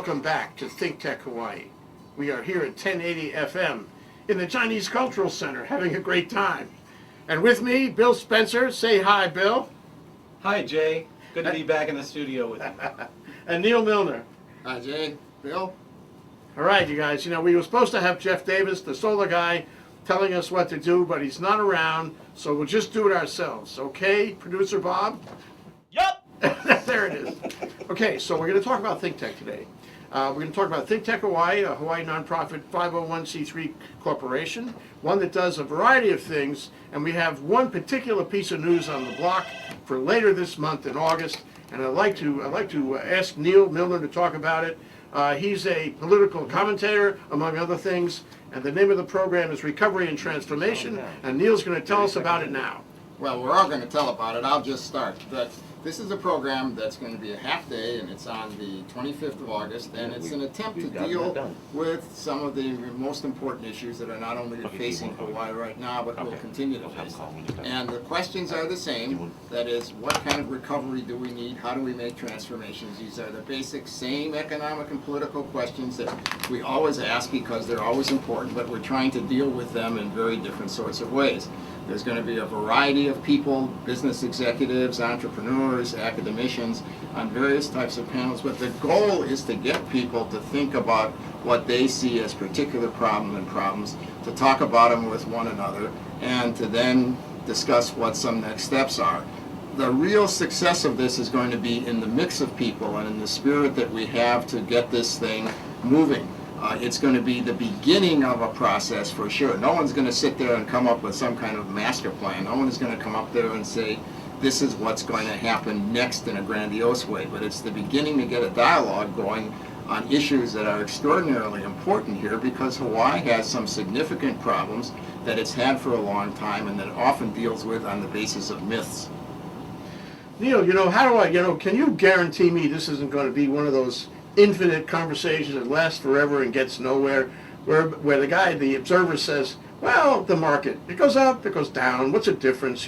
welcome back to ThinkTech Hawaii. We are here at 1080 FM in the Chinese Cultural Center having a great time. And with me, Bill Spencer. Say hi, Bill. Hi, Jay. Good to be back in the studio with you. And Neal Milner. Hi, Jay. Bill. All right, you guys. You know, we were supposed to have Jeff Davis, the solar guy, telling us what to do, but he's not around, so we'll just do it ourselves. Okay, Producer Bob? Yup! There it is. Okay, so we're going to talk about ThinkTech today. We're going to talk about ThinkTech Hawaii, a Hawaii nonprofit 501c3 corporation, one that does a variety of things, and we have one particular piece of news on the block for later this month in August, and I'd like to ask Neal Milner to talk about it. He's a political commentator, among other things, and the name of the program is Recovery and Transformation, and Neal's going to tell us about it now. Well, we're all going to tell about it. I'll just start. This is a program that's going to be a half day, and it's on the 25th of August, and it's an attempt to deal with some of the most important issues that are not only facing Hawaii right now, but will continue to face them. And the questions are the same. That is, what kind of recovery do we need? How do we make transformations? These are the basic same economic and political questions that we always ask because they're always important, but we're trying to deal with them in very different sorts of ways. There's going to be a variety of people, business executives, entrepreneurs, academicians, on various types of panels, but the goal is to get people to think about what they see as particular problems, to talk about them with one another, and to then discuss what some next steps are. The real success of this is going to be in the mix of people and in the spirit that we have to get this thing moving. It's going to be the beginning of a process for sure. No one's going to sit there and come up with some kind of master plan. No one is going to come up there and say, this is what's going to happen next in a grandiose way. But it's the beginning to get a dialogue going on issues that are extraordinarily important here because Hawaii has some significant problems that it's had for a long time and that it often deals with on the basis of myths. Neal, can you guarantee me this isn't going to be one of those infinite conversations that lasts forever and gets nowhere, where the observer says, well, the market, it goes up, it goes down, what's the difference,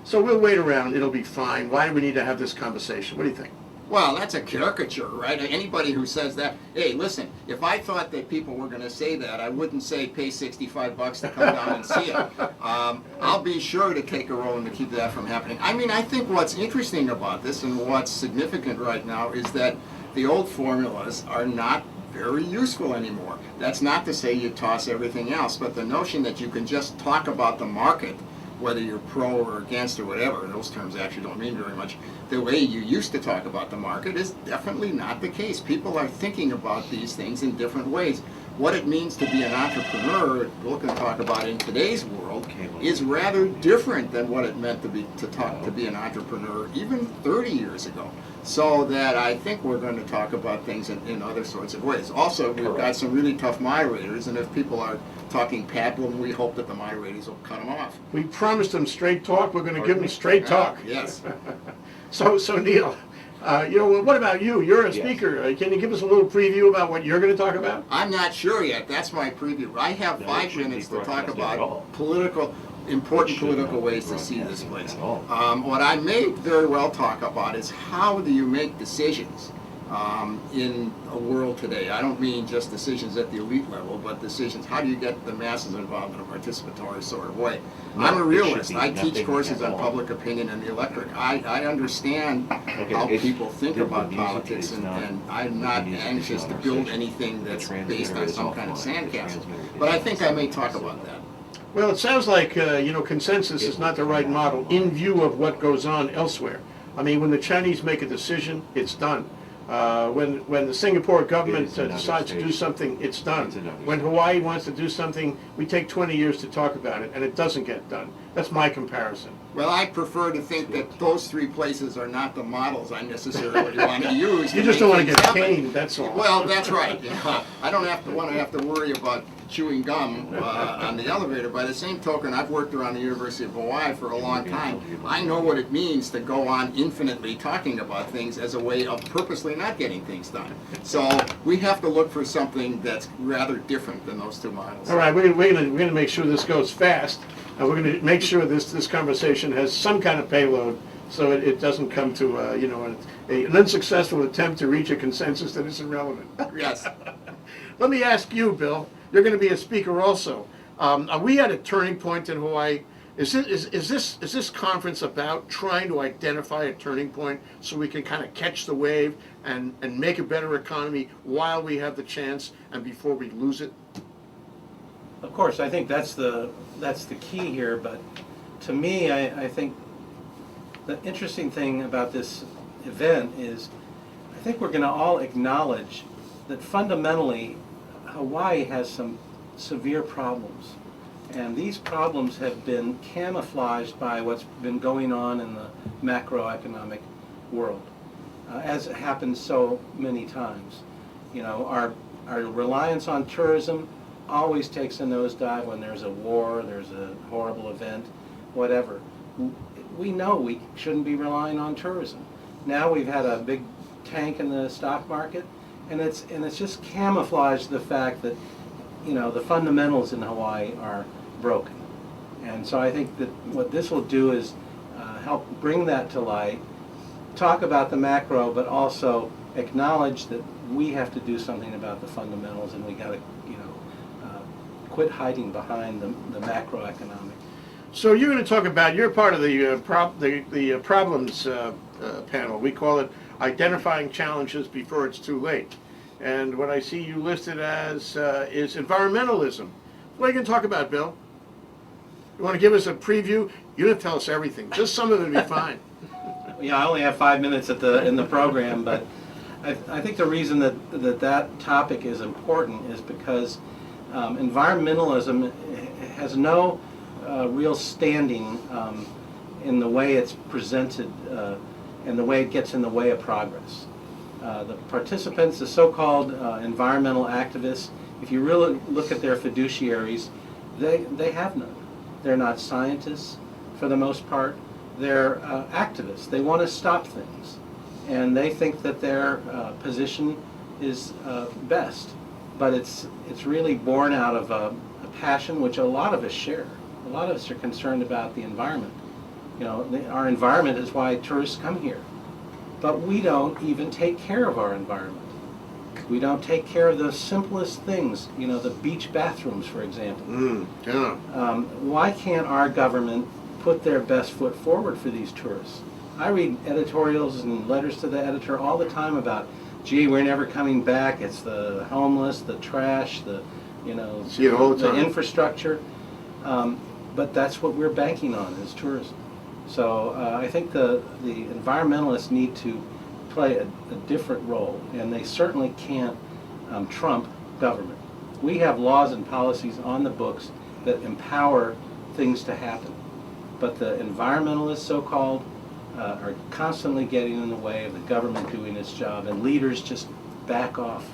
so we'll wait around, it'll be fine, why do we need to have this conversation? What do you think? Well, that's a caricature, right? Anybody who says that, hey, listen, if I thought that people were going to say that, I wouldn't say pay $65 to come down and see it. I'll be sure to take a role and to keep that from happening. I mean, I think what's interesting about this and what's significant right now is that the old formulas are not very useful anymore. That's not to say you toss everything else, but the notion that you can just talk about the market, whether you're pro or against or whatever, those terms actually don't mean very much, the way you used to talk about the market is definitely not the case. People are thinking about these things in different ways. What it means to be an entrepreneur, Bill can talk about in today's world, is rather different than what it meant to be an entrepreneur even 30 years ago. So that I think we're going to talk about things in other sorts of ways. Also, we've got some really tough moderators, and if people are talking pablum, we hope that the moderators will cut them off. We promised them straight talk. We're going to give them straight talk. Yes. So Neal, what about you? You're a speaker. Can you give us a little preview about what you're going to talk about? I'm not sure yet. That's my preview. I have 5 minutes to talk about important political ways to see this place. What I may very well talk about is how do you make decisions in a world today. I don't mean just decisions at the elite level, but decisions, how do you get the masses involved in a participatory sort of way? I'm a realist. I teach courses on public opinion and the electorate. I understand how people think about politics, and I'm not anxious to build anything that's based on some kind of sandcastle. But I think I may talk about that. Well, it sounds like, consensus is not the right model in view of what goes on elsewhere. I mean, when the Chinese make a decision, it's done. When the Singapore government decides to do something, it's done. When Hawaii wants to do something, we take 20 years to talk about it, and it doesn't get done. That's my comparison. Well, I prefer to think that those 3 places are not the models I necessarily want to use. You just don't want to get caned, that's all. Well, that's right. I don't have to worry about chewing gum on the elevator. By the same token, I've worked around the University of Hawaii for a long time. I know what it means to go on infinitely talking about things as a way of purposely not getting things done. So we have to look for something that's rather different than those 2 models. All right, we're going to make sure this goes fast. We're going to make sure this conversation has some kind of payload so it doesn't come to, an unsuccessful attempt to reach a consensus that isn't relevant. Yes. Let me ask you, Bill, you're going to be a speaker also. Are we at a turning point in Hawaii? Is this conference about trying to identify a turning point so we can kind of catch the wave and make a better economy while we have the chance and before we lose it? Of course, I think that's the key here, but to me, I think the interesting thing about this event is I think we're going to all acknowledge that fundamentally Hawaii has some severe problems. And these problems have been camouflaged by what's been going on in the macroeconomic world, as it happens so many times. Our reliance on tourism always takes a nosedive when there's a war, there's a horrible event, whatever. We know we shouldn't be relying on tourism. Now we've had a big tank in the stock market, and it's just camouflaged the fact that the fundamentals in Hawaii are broken. And so I think that what this will do is help bring that to light, talk about the macro, but also acknowledge that we have to do something about the fundamentals, and we got to quit hiding behind the macroeconomic. So you're going to talk about, you're part of the problems panel. We call it identifying challenges before it's too late. And what I see you listed as is environmentalism. What are you going to talk about, Bill? You want to give us a preview? You don't have to tell us everything. Just some of it would be fine. Yeah, I only have 5 minutes in the program, but I think the reason that topic is important is because environmentalism has no real standing in the way it's presented and the way it gets in the way of progress. The participants, the so-called environmental activists, if you really look at their fiduciaries, they have none. They're not scientists for the most part. They're activists. They want to stop things. And they think that their position is best. But it's really born out of a passion which a lot of us share. A lot of us are concerned about the environment. Our environment is why tourists come here. But we don't even take care of our environment. We don't take care of the simplest things, the beach bathrooms, for example. Yeah. Why can't our government put their best foot forward for these tourists? I read editorials and letters to the editor all the time about, gee, we're never coming back. It's the homeless, the trash, See it all the time. infrastructure. But that's what we're banking on is tourism. So I think the environmentalists need to play a different role, and they certainly can't trump government. We have laws and policies on the books that empower things to happen, but the environmentalists, so-called, are constantly getting in the way of the government doing its job, and leaders just back off.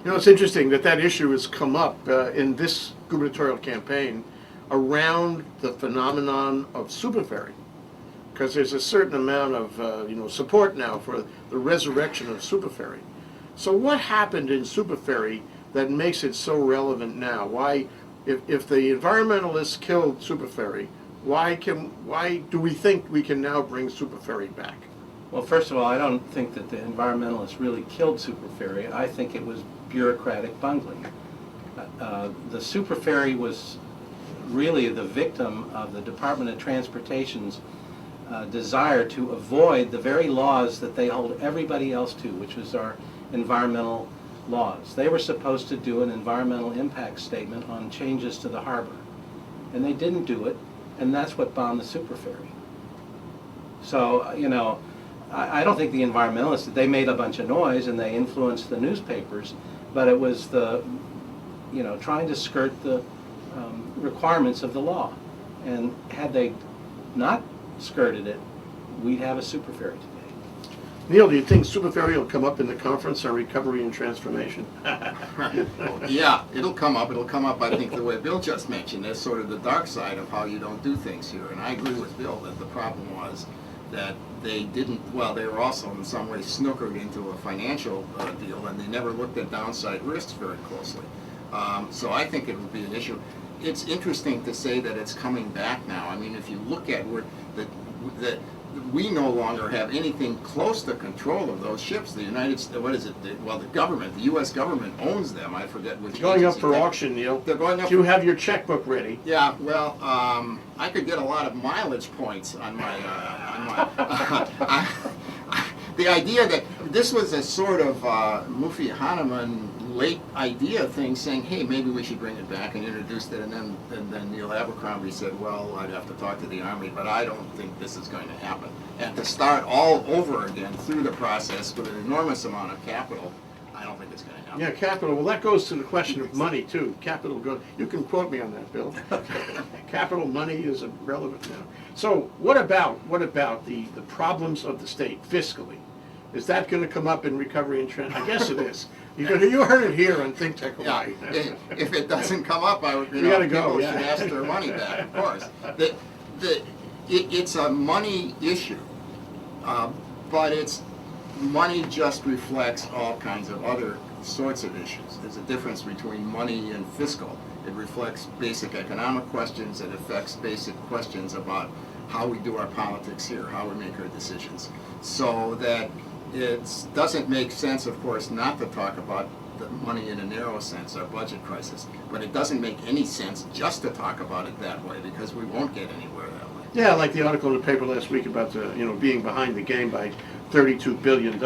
It's interesting that issue has come up in this gubernatorial campaign around the phenomenon of super ferry, because there's a certain amount of support now for the resurrection of super ferry. So what happened in super ferry that makes it so relevant now? Why, if the environmentalists killed super ferry, why do we think we can now bring super ferry back? Well, first of all, I don't think that the environmentalists really killed super ferry. I think it was bureaucratic bungling. The super ferry was really the victim of the Department of Transportation's desire to avoid the very laws that they hold everybody else to, which was our environmental laws. They were supposed to do an environmental impact statement on changes to the harbor, and they didn't do it, and that's what bombed the super ferry. So, I don't think the environmentalists, they made a bunch of noise and they influenced the newspapers, but it was trying to skirt the requirements of the law. And had they not skirted it, we'd have a super ferry today. Neal, do you think super ferry will come up in the conference on recovery and transformation? Yeah, it'll come up. It'll come up, I think, the way Bill just mentioned. That's sort of the dark side of how you don't do things here. And I agree with Bill that the problem was that they were also in some way snookered into a financial deal, and they never looked at downside risks very closely. So I think it would be an issue. It's interesting to say that it's coming back now. I mean, if you look at where we no longer have anything close to control of those ships. The United States, what is it? The government, the U.S. government owns them. I forget which. Going up agency. for auction, Neil. They're going up. Do you have your checkbook ready? Yeah, well, I could get a lot of mileage points on my, the idea that this was a sort of Mufi Hahnemann late idea thing, saying, hey, maybe we should bring it back, and introduced it, and then Neil Abercrombie said, well, I'd have to talk to the Army, but I don't think this is going to happen. And to start all over again through the process with an enormous amount of capital, I don't think it's going to happen. Yeah, capital. Well, that goes to the question of money too. Capital goes. You can quote me on that, Bill. Capital money is irrelevant now. So, what about the problems of the state fiscally? Is that going to come up in recovery and trend? I guess it is. You heard it here on ThinkTech Hawaii. Yeah, if it doesn't come up, We gotta go, people yeah. should ask their money back, of course. It's a money issue, but money just reflects all kinds of other sorts of issues. There's a difference between money and fiscal. It reflects basic economic questions. It affects basic questions about how we do our politics here, how we make our decisions. So that it doesn't make sense, of course, not to talk about the money in a narrow sense, our budget crisis. But it doesn't make any sense just to talk about it that way, because we won't get anywhere that way. Yeah, like the article in the paper last week about being behind the game by $32 billion.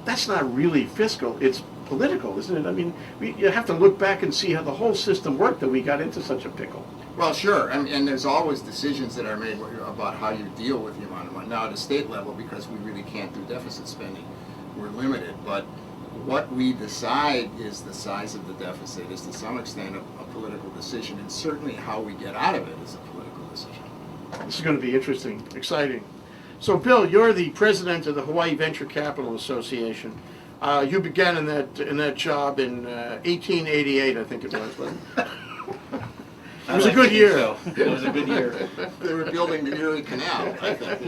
That's not really fiscal. It's political, isn't it? I mean, you have to look back and see how the whole system worked that we got into such a pickle. Well, sure, and there's always decisions that are made about how you deal with the amount of money. Now, at a state level, because we really can't do deficit spending, we're limited. But what we decide is the size of the deficit is to some extent a political decision, and certainly how we get out of it is a political decision. This is going to be interesting, exciting. So, Bill, you're the president of the Hawaii Venture Capital Association. You began in that job in 1888, I think it was. Wasn't it? It was a good year. So. It was a good year. They were building the Erie Canal, I think.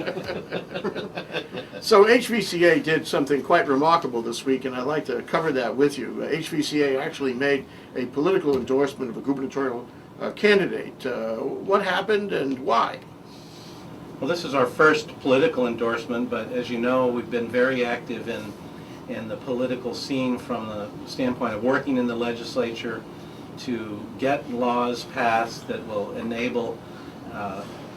So HVCA did something quite remarkable this week, and I'd like to cover that with you. HVCA actually made a political endorsement of a gubernatorial candidate. What happened and why? Well, this is our first political endorsement, but as you know, we've been very active in the political scene from the standpoint of working in the legislature to get laws passed that will enable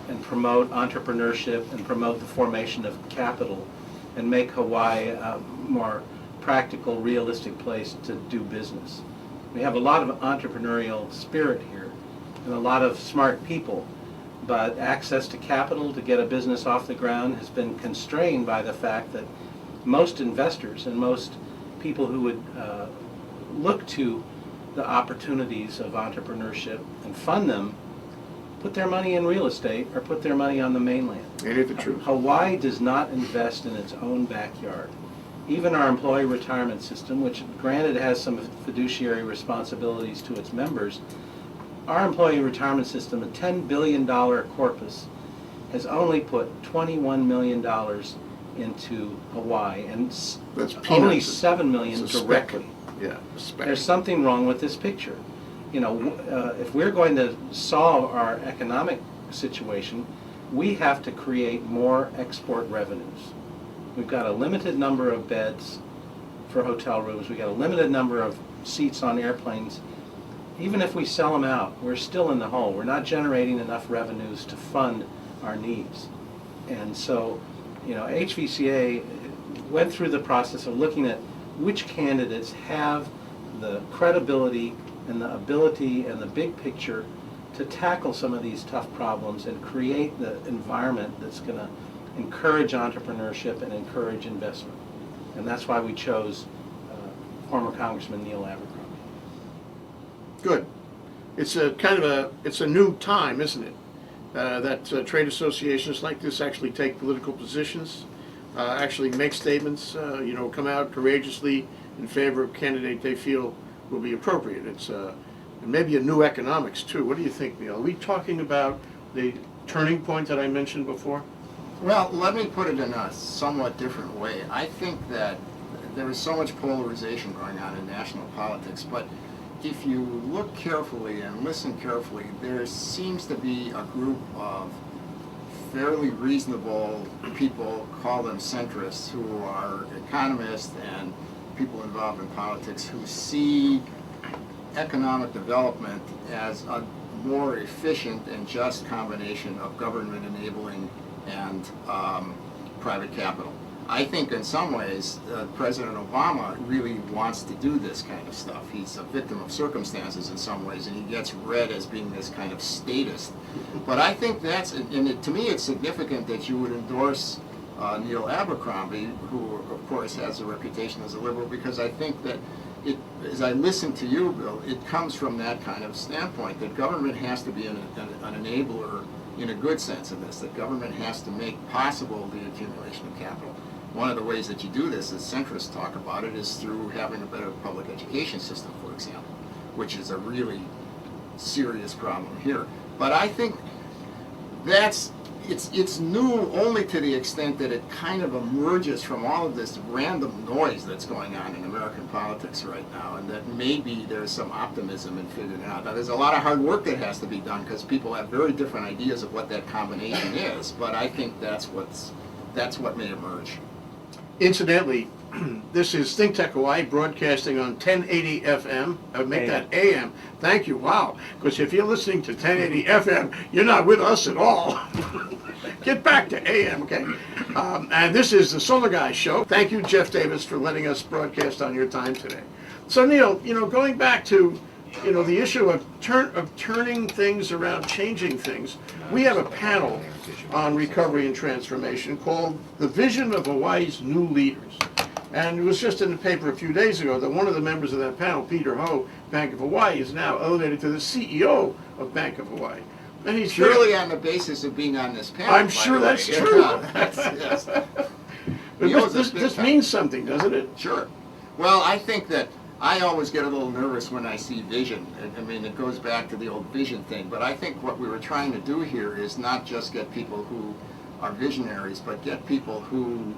and promote entrepreneurship and promote the formation of capital and make Hawaii a more practical, realistic place to do business. We have a lot of entrepreneurial spirit here and a lot of smart people, but access to capital to get a business off the ground has been constrained by the fact that most investors and most people who would look to the opportunities of entrepreneurship and fund them put their money in real estate or put their money on the mainland. Ain't it the truth? Hawaii does not invest in its own backyard. Even our employee retirement system, which granted has some fiduciary responsibilities to its members, our employee retirement system, a $10 billion corpus, has only put $21 million into Hawaii, and That's only peanuts. $7 million It's a speck. directly. Yeah, a speck. There's something wrong with this picture. If we're going to solve our economic situation, we have to create more export revenues. We've got a limited number of beds for hotel rooms. We've got a limited number of seats on airplanes. Even if we sell them out, we're still in the hole. We're not generating enough revenues to fund our needs. And so, HVCA went through the process of looking at which candidates have the credibility and the ability and the big picture to tackle some of these tough problems and create the environment that's going to encourage entrepreneurship and encourage investment. And that's why we chose former Congressman Neil Abercrombie. Good. It's a new time, isn't it? That trade associations like this actually take political positions, actually make statements, come out courageously in favor of a candidate they feel will be appropriate. It's and maybe a new economics too. What do you think, Neil? Are we talking about the turning point that I mentioned before? Well, let me put it in a somewhat different way. I think that there is so much polarization going on in national politics, but if you look carefully and listen carefully, there seems to be a group of fairly reasonable people, call them centrists, who are economists and people involved in politics who see economic development as a more efficient and just combination of government enabling and private capital. I think in some ways President Obama really wants to do this kind of stuff. He's a victim of circumstances in some ways, and he gets read as being this kind of statist. But I think that's, to me it's significant that you would endorse Neil Abercrombie, who of course has a reputation as a liberal, because I think that as I listen to you, Bill, it comes from that kind of standpoint, that government has to be an enabler in a good sense of this, that government has to make possible the accumulation of capital. One of the ways that you do this, as centrists talk about it, is through having a better public education system, for example, which is a really serious problem here. But I think it's new only to the extent that it kind of emerges from all of this random noise that's going on in American politics right now, and that maybe there's some optimism in figuring it out. Now, there's a lot of hard work that has to be done because people have very different ideas of what that combination is, but I think that's what may emerge. Incidentally, this is ThinkTech Hawaii broadcasting on 1080 FM. I would make that AM. Thank you. Wow. Because if you're listening to 1080 FM, you're not with us at all. Get back to AM, okay? And this is the Solar Guys Show. Thank you, Jeff Davis, for letting us broadcast on your time today. So, Neil, going back to the issue of turning things around, changing things, we have a panel on recovery and transformation called The Vision of Hawaii's New Leaders. And it was just in the paper a few days ago that one of the members of that panel, Peter Ho, Bank of Hawaii, is now elevated to the CEO of Bank of Hawaii. And he's purely on the basis of being on this panel. I'm sure that's true. Yes. But this means something, doesn't it? Sure. Well, I think that I always get a little nervous when I see vision. I mean, it goes back to the old vision thing, but I think what we were trying to do here is not just get people who are visionaries, but get people who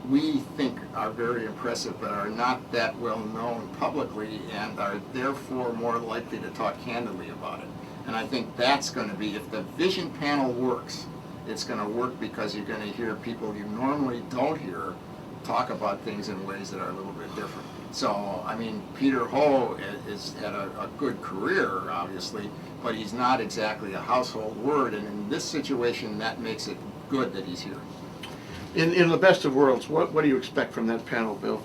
we think are very impressive but are not that well known publicly and are therefore more likely to talk candidly about it. And I think that's going to be, if the vision panel works, it's going to work because you're going to hear people you normally don't hear talk about things in ways that are a little bit different. So, I mean, Peter Ho has had a good career, obviously, but he's not exactly a household word, and in this situation, that makes it good that he's here. In the best of worlds, what do you expect from that panel, Bill?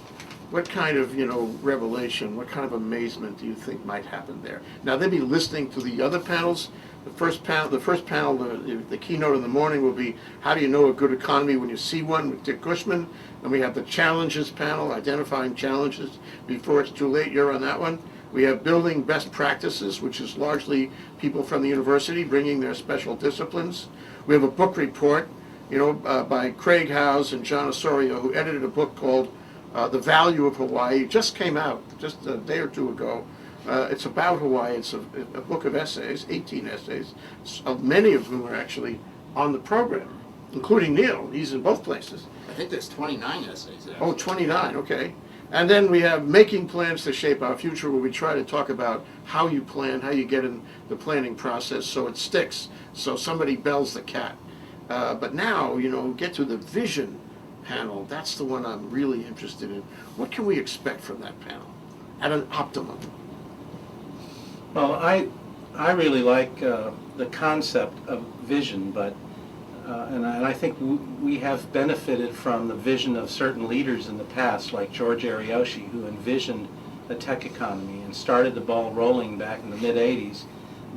What kind of, revelation, what kind of amazement do you think might happen there? Now, they'll be listening to the other panels. The first panel, the keynote in the morning will be, how do you know a good economy when you see one, with Dick Cushman. Then we have the challenges panel, identifying challenges before it's too late. You're on that one. We have building best practices, which is largely people from the university bringing their special disciplines. We have a book report, by Craig Howes and John Osorio, who edited a book called The Value of Hawaii. It just came out just a day or two ago. It's about Hawaii. It's a book of essays, 18 essays, many of whom are actually on the program, including Neil. He's in both places. I think there's 29 essays. Actually. Oh, 29, okay. And then we have Making Plans to Shape Our Future, where we try to talk about how you plan, how you get in the planning process so it sticks, so somebody bells the cat. But now, get to the vision panel. That's the one I'm really interested in. What can we expect from that panel at an optimum? Well, I really like the concept of vision, but and I think we have benefited from the vision of certain leaders in the past, like George Ariyoshi, who envisioned a tech economy and started the ball rolling back in the mid-'80s,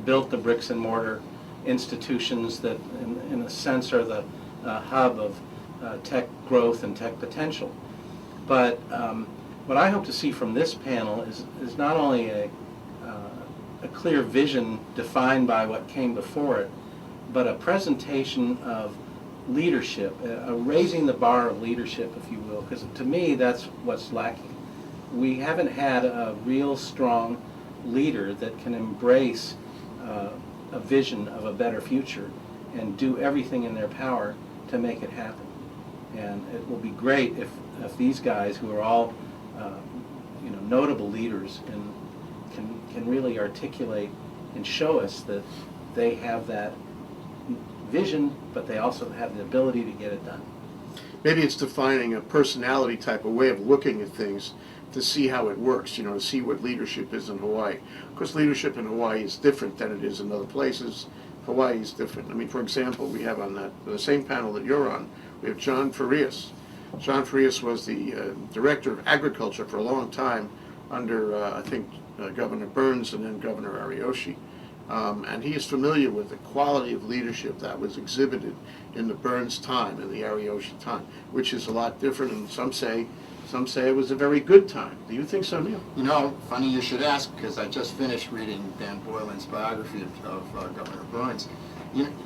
built the bricks and mortar institutions that, in a sense, are the hub of tech growth and tech potential. But what I hope to see from this panel is not only a clear vision defined by what came before it, but a presentation of leadership, raising the bar of leadership, if you will, because to me that's what's lacking. We haven't had a real strong leader that can embrace a vision of a better future and do everything in their power to make it happen. And it will be great if these guys, who are all notable leaders, and can really articulate and show us that they have that vision, but they also have the ability to get it done. Maybe it's defining a personality type, a way of looking at things to see how it works, to see what leadership is in Hawaii. Of course, leadership in Hawaii is different than it is in other places. Hawaii is different. I mean, for example, we have on the same panel that you're on, we have John Farias. John Farias was the Director of Agriculture for a long time under, I think, Governor Burns and then Governor Ariyoshi. And he is familiar with the quality of leadership that was exhibited in the Burns time and the Ariyoshi time, which is a lot different, and some say it was a very good time. Do you think so, Neal? Funny you should ask, because I just finished reading Dan Boylan's biography of Governor Burns.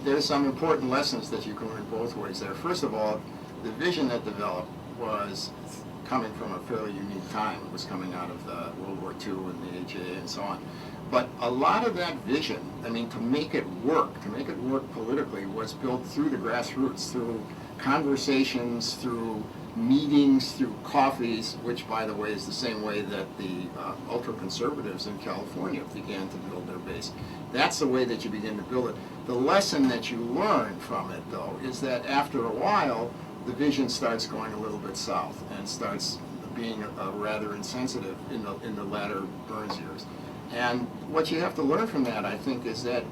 There's some important lessons that you can learn both ways there. First of all, the vision that developed was coming from a fairly unique time. It was coming out of the World War II and the HVCA and so on. But a lot of that vision, to make it work politically, was built through the grassroots, through conversations, through meetings, through coffees, which, by the way, is the same way that the ultra-conservatives in California began to build their base. That's the way that you begin to build it. The lesson that you learn from it, though, is that after a while, the vision starts going a little bit south and starts being rather insensitive in the latter Burns years. And what you have to learn from that, I think, is that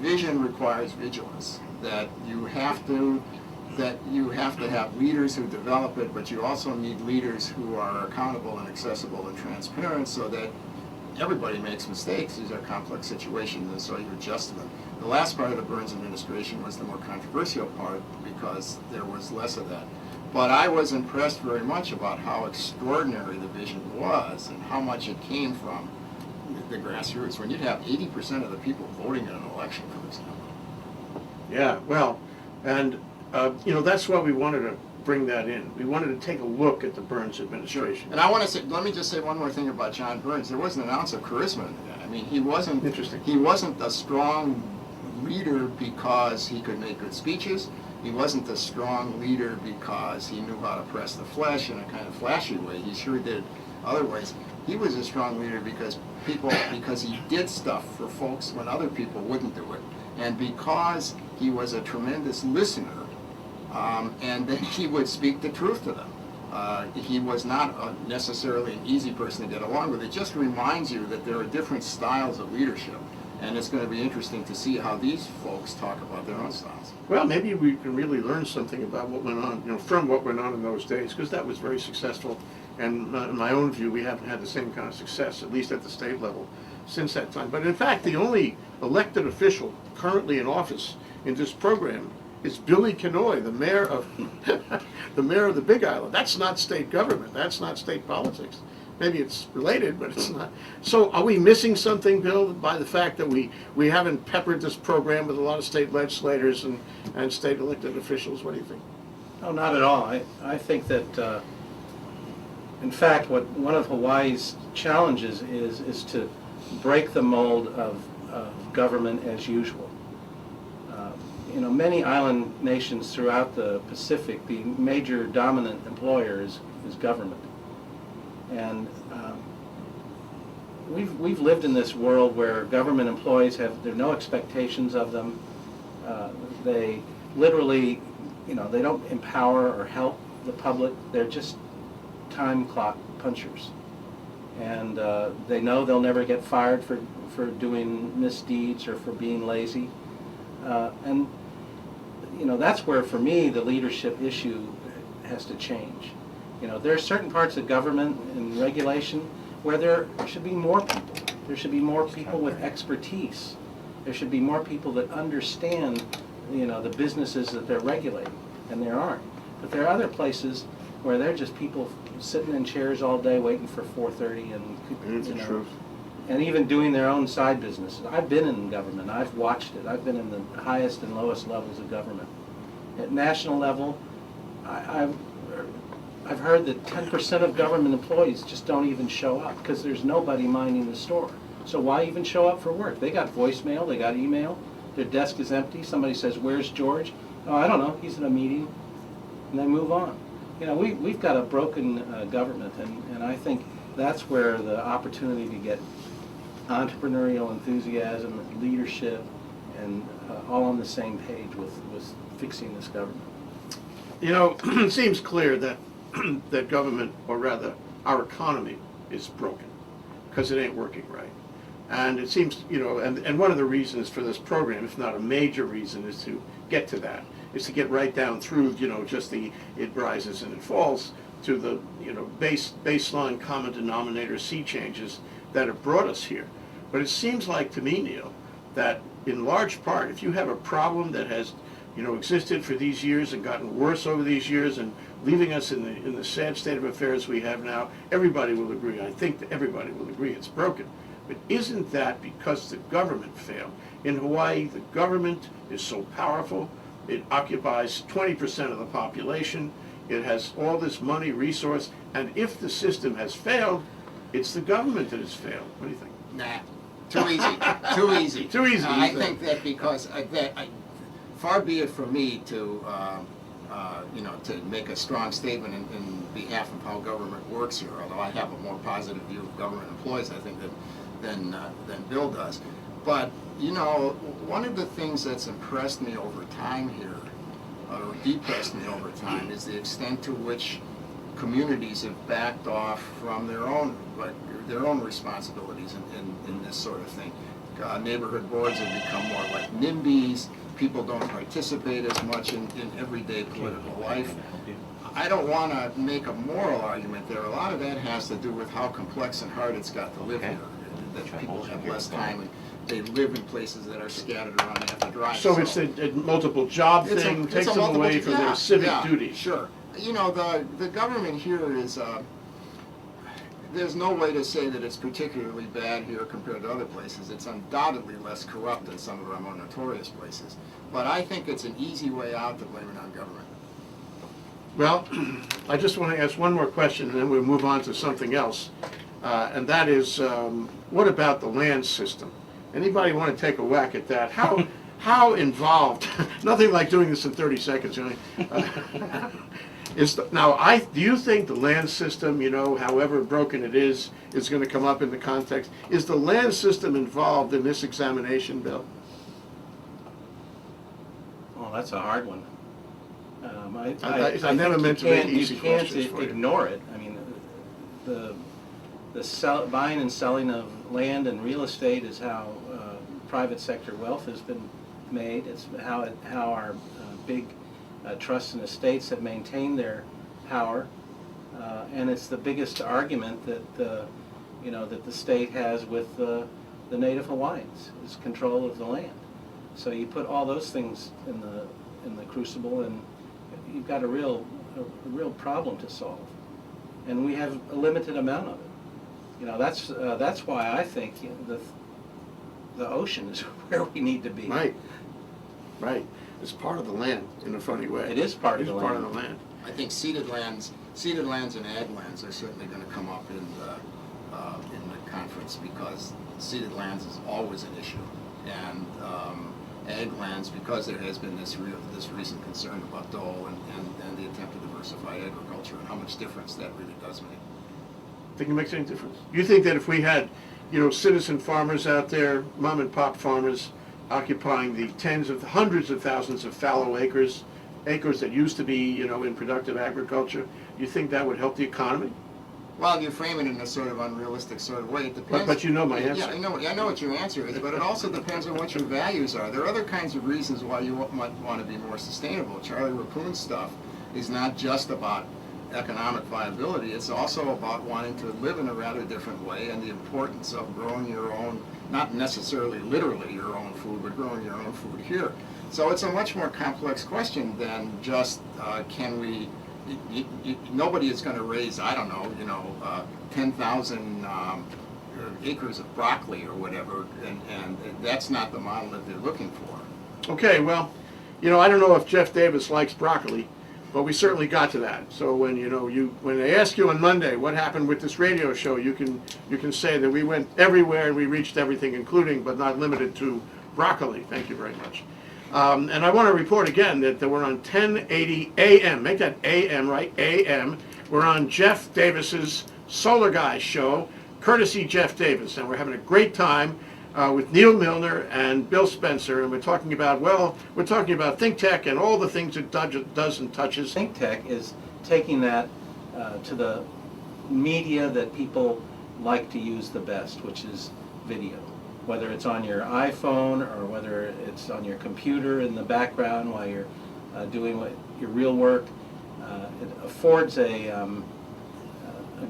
vision requires vigilance. That you have to have leaders who develop it, but you also need leaders who are accountable and accessible and transparent, so that everybody makes mistakes. These are complex situations, and so you adjust to them. The last part of the Burns administration was the more controversial part, because there was less of that. But I was impressed very much about how extraordinary the vision was and how much it came from the grassroots, when you'd have 80% of the people voting in an election, for example. Yeah, well, and that's why we wanted to bring that in. We wanted to take a look at the Burns administration. And I want to say, let me just say one more thing about John Burns. There wasn't an ounce of charisma in that. I mean, he wasn't a strong leader because he could make good speeches. He wasn't a strong leader because he knew how to press the flesh in a kind of flashy way. He sure did other ways. He was a strong leader because he did stuff for folks when other people wouldn't do it, and because he was a tremendous listener, and then he would speak the truth to them. He was not necessarily an easy person to get along with. It just reminds you that there are different styles of leadership, and it's going to be interesting to see how these folks talk about their own styles. Well, maybe we can really learn something about what went on, from what went on in those days, because that was very successful. And in my own view, we haven't had the same kind of success, at least at the state level, since that time. But in fact, the only elected official currently in office in this program is Billy Kenoi, the mayor of the Big Island. That's not state government. That's not state politics. Maybe it's related, but it's not. So are we missing something, Bill, by the fact that we haven't peppered this program with a lot of state legislators and state elected officials? What do you think? No, not at all. I think that, in fact, one of Hawaii's challenges is to break the mold of government as usual. Many island nations throughout the Pacific, the major dominant employer is government. And we've lived in this world where government employees there are no expectations of them. They literally, they don't empower or help the public. They're just time clock punchers. And they know they'll never get fired for doing misdeeds or for being lazy. And that's where, for me, the leadership issue has to change. There are certain parts of government and regulation where there should be more people. There should be more people with expertise. There should be more people that understand, the businesses that they're regulating, and there aren't. But there are other places where they're just people sitting in chairs all day waiting for 4:30 and even doing their own side businesses. I've been in government. I've watched it. I've been in the highest and lowest levels of government. At national level, I've heard that 10% of government employees just don't even show up because there's nobody minding the store. So why even show up for work? They got voicemail, they got email, their desk is empty, somebody says, "Where's George?" "Oh, I don't know, he's in a meeting," and they move on. We've got a broken government, and I think that's where the opportunity to get entrepreneurial enthusiasm, leadership, and all on the same page with fixing this government. You know, it seems clear that that government, or rather our economy, is broken because it ain't working right. And it seems, you know, and one of the reasons for this program, if not a major reason, is to get to that, is to get right down through, you know, just the it rises and it falls to the, you know, baseline common denominator sea changes that have brought us here. But it seems like to me, Neal, that in large part, if you have a problem that has, you know, existed for these years and gotten worse over these years and leaving us in the sad state of affairs we have now, everybody will agree. I think that everybody will agree it's broken. But isn't that because the government failed? In Hawaii, the government is so powerful. It occupies 20% of the population. It has all this money, resource, and if the system has failed, it's the government that has failed. What do you think? Nah, too easy, too easy. Too easy, you I think? think that because far be it from me to, you know, to make a strong statement in behalf of how government works here, although I have a more positive view of government employees, I think, than Bill does. But, you know, one of the things that's impressed me over time here, or depressed me over time, is the extent to which communities have backed off from their own responsibilities in this sort of thing. Neighborhood boards have become more like NIMBYs. People don't participate as much in everyday political life. I don't want to make a moral argument there. A lot of that has to do with how complex and hard it's got to live here. That people have less time and they live in places that are scattered around and have to drive. So it's a multiple job thing, takes them away from their civic duties. Sure. You know, the government here is, there's no way to say that it's particularly bad here compared to other places. It's undoubtedly less corrupt than some of our more notorious places. But I think it's an easy way out to blame it on government. Well, I just want to ask one more question, and then we'll move on to something else. And that is, what about the land system? Anybody want to take a whack at that? How involved? Nothing like doing this in 30 seconds, you know. Do you think the land system, you know, however broken it is going to come up in the context? Is the land system involved in this examination, Bill? Well, that's a hard one. I never meant to make easy questions You for can't you. ignore it. I mean, the buying and selling of land and real estate is how private sector wealth has been made. It's how our big trusts and estates have maintained their power, and it's the biggest argument that that the state has with the native Hawaiians is control of the land. So you put all those things in the crucible, and you've got a real problem to solve, and we have a limited amount of it. You know, that's why I think the ocean is where we need to be. Right. It's part of the land in a funny way. It is part of the It's part land. of the land. I think ceded lands and ag lands are certainly going to come up in the conference because ceded lands is always an issue, and ag lands, because there has been this recent concern about dole and the attempt to diversify agriculture and how much difference that really does make. Think it makes any difference? You think that if we had, you know, citizen farmers out there, mom and pop farmers, occupying the hundreds of thousands of fallow acres that used to be, you know, in productive agriculture, you think that would help the economy? Well, you frame it in a sort of unrealistic sort of way. It depends. But you know my answer. Yeah, I know what your answer is, but it also depends on what your values are. There are other kinds of reasons why you might want to be more sustainable. Charlie Rapoon's stuff is not just about economic viability. It's also about wanting to live in a rather different way, and the importance of growing your own, not necessarily literally your own food, but growing your own food here. So it's a much more complex question than just can we. Nobody is going to raise, I don't know, 10,000 acres of broccoli or whatever, and that's not the model that they're looking for. Okay, well, you know, I don't know if Jeff Davis likes broccoli, but we certainly got to that. So when when they ask you on Monday what happened with this radio show, you can say that we went everywhere and we reached everything, including but not limited to broccoli. Thank you very much. And I want to report again that we're on 1080 AM. Make that AM right, AM. We're on Jeff Davis's Solar Guys show, courtesy Jeff Davis, and we're having a great time. with Neal Milner and Bill Spencer, and we're talking about ThinkTech and all the things it does and touches. ThinkTech is taking that to the media that people like to use the best, which is video. Whether it's on your iPhone or whether it's on your computer in the background while you're doing your real work, it affords a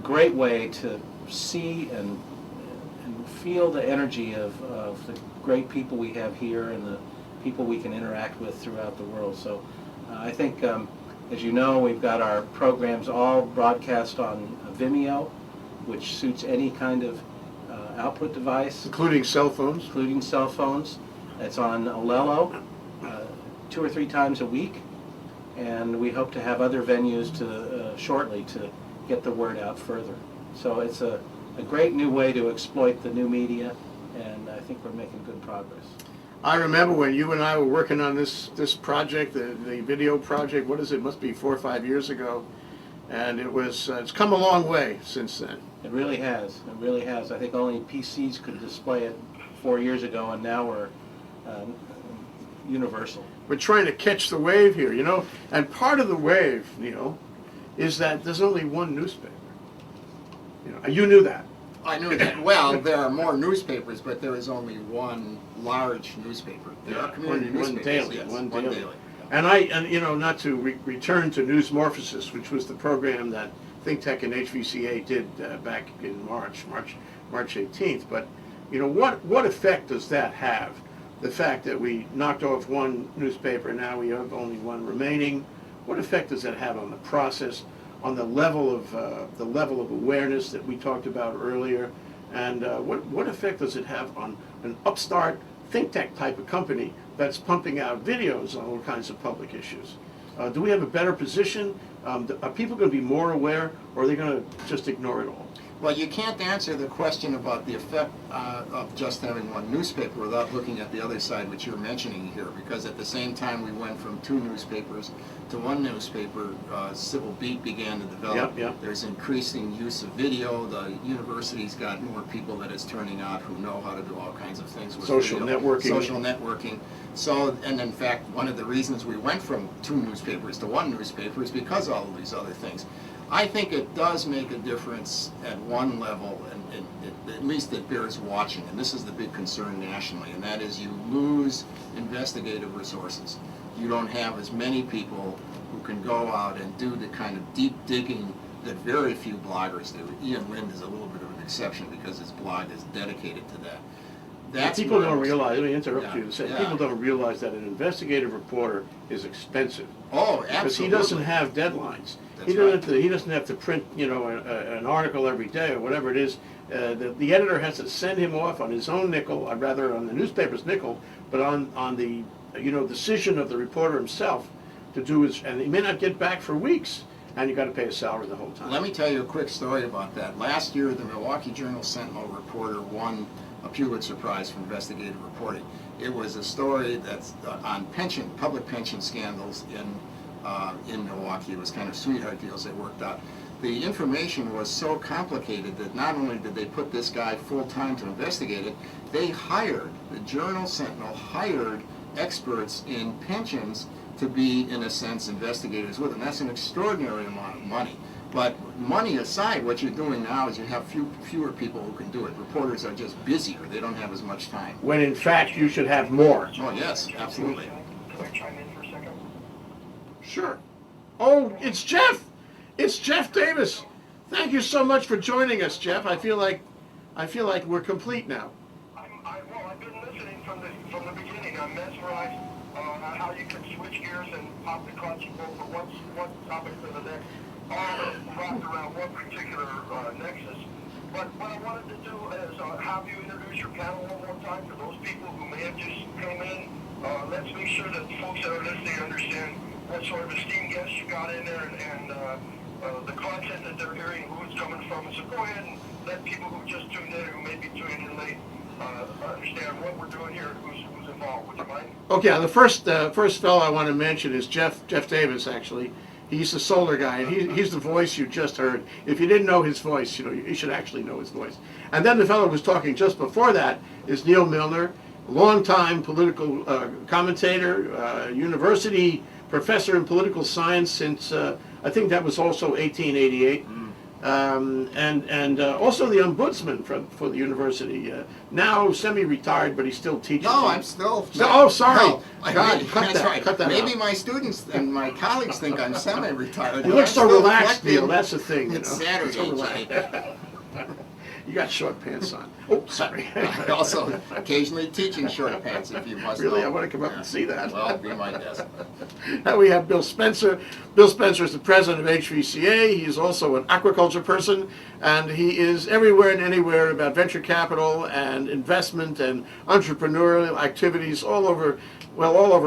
great way to see and feel the energy of the great people we have here and the people we can interact with throughout the world. So I think, as you know, we've got our programs all broadcast on Vimeo, which suits any kind of output device. Including cell phones. Including cell phones. It's on Alelo 2 or 3 times a week, and we hope to have other venues shortly to get the word out further. So it's a great new way to exploit the new media, and I think we're making good progress. I remember when you and I were working on this project, the video project. What is it? Must be 4 or 5 years ago, and it's come a long way since then. It really has. It really has. I think only PCs could display it 4 years ago, and now we're universal. We're trying to catch the wave here, and part of the wave, is that there's only one newspaper. You knew that. I knew that. Well, there are more newspapers, but there is only one large newspaper. There are community newspapers. One daily. And not to return to Newsmorphosis, which was the program that ThinkTech and HVCA did back in March 18th. But what effect does that have? The fact that we knocked off one newspaper, now we have only one remaining. What effect does that have on the process, on the level of awareness that we talked about earlier, and what effect does it have on an upstart ThinkTech type of company that's pumping out videos on all kinds of public issues? Do we have a better position? Are people going to be more aware, or are they going to just ignore it all? Well, you can't answer the question about the effect of just having one newspaper without looking at the other side, which you're mentioning here, because at the same time we went from 2 newspapers to 1 newspaper, Civil Beat began to develop. Yep. There's increasing use of video. The university's got more people that it's turning out who know how to do all kinds of things with Social video. networking. Social networking. So, and in fact, one of the reasons we went from 2 newspapers to 1 newspaper is because of all of these other things. I think it does make a difference at one level, and at least it bears watching, and this is the big concern nationally, and that is you lose investigative resources. You don't have as many people who can go out and do the kind of deep digging that very few bloggers do. Ian Lind is a little bit of an exception because his blog is dedicated to that. People don't realize, let me interrupt you to say, Yeah. people don't realize that an investigative reporter is expensive. Oh, absolutely. Because he doesn't have deadlines. That's He doesn't have to print, an article every day or whatever it is. The editor has to send him off on his own nickel, or rather on the newspaper's nickel, but on the decision of the reporter himself to do his, and he may not get back for weeks, and you got to pay a salary the whole time. Let me tell you a quick story about that. Last year, the Milwaukee Journal-Sentinel reporter won a Pulitzer Prize for investigative reporting. It was a story that's on public pension scandals in Milwaukee. It was kind of sweetheart deals they worked out. The information was so complicated that not only did they put this guy full-time to investigate it, the Journal-Sentinel hired experts in pensions to be, in a sense, investigators with them. That's an extraordinary amount of money. But money aside, what you're doing now is you have fewer people who can do it. Reporters are just busier. They don't have as much time. When in fact you should have more. Oh, yes, absolutely. Can I chime in for a second? Sure. Oh, it's Jeff. It's Jeff Davis. Thank you so much for joining us, Jeff. I feel like we're complete now. I've been listening from the beginning. I'm mesmerized on how you can switch gears and pop the clutch and go from one topic to the next, all wrapped around one particular nexus. But what I wanted to do is have you introduce your panel one more time for those people who may have just come in. Let's make sure that folks that are listening understand what sort of esteemed guests you got in there and the content that they're hearing, who it's coming from. And so go ahead and let people who just tuned in, who may be tuning in late, understand what we're doing here, who's involved. Would you mind? Okay, the first fellow I want to mention is Jeff Davis, actually. He's the solar guy, and he's the voice you just heard. If you didn't know his voice, you should actually know his voice. And then the fellow who was talking just before that is Neal Milner, longtime political commentator, university professor in political science since I think that was also 1888. And also the ombudsman for the university. Now semi-retired, but he still teaches. No, I'm still. Oh, sorry. No, God, cut that's that. right. Cut that Maybe out. my students and my colleagues think I'm semi-retired. You but look I'm so still relaxed, collecting- Neil. That's the thing. It's So Saturday, relaxed. Jay. You got short pants on. Oh, sorry. I also occasionally teach in short pants, if you must Really, know. I want to come up and see that. Well, be my guest. Now we have Bill Spencer. Bill Spencer is the president of HVCA. He is also an aquaculture person, and he is everywhere and anywhere about venture capital and investment and entrepreneurial activities all over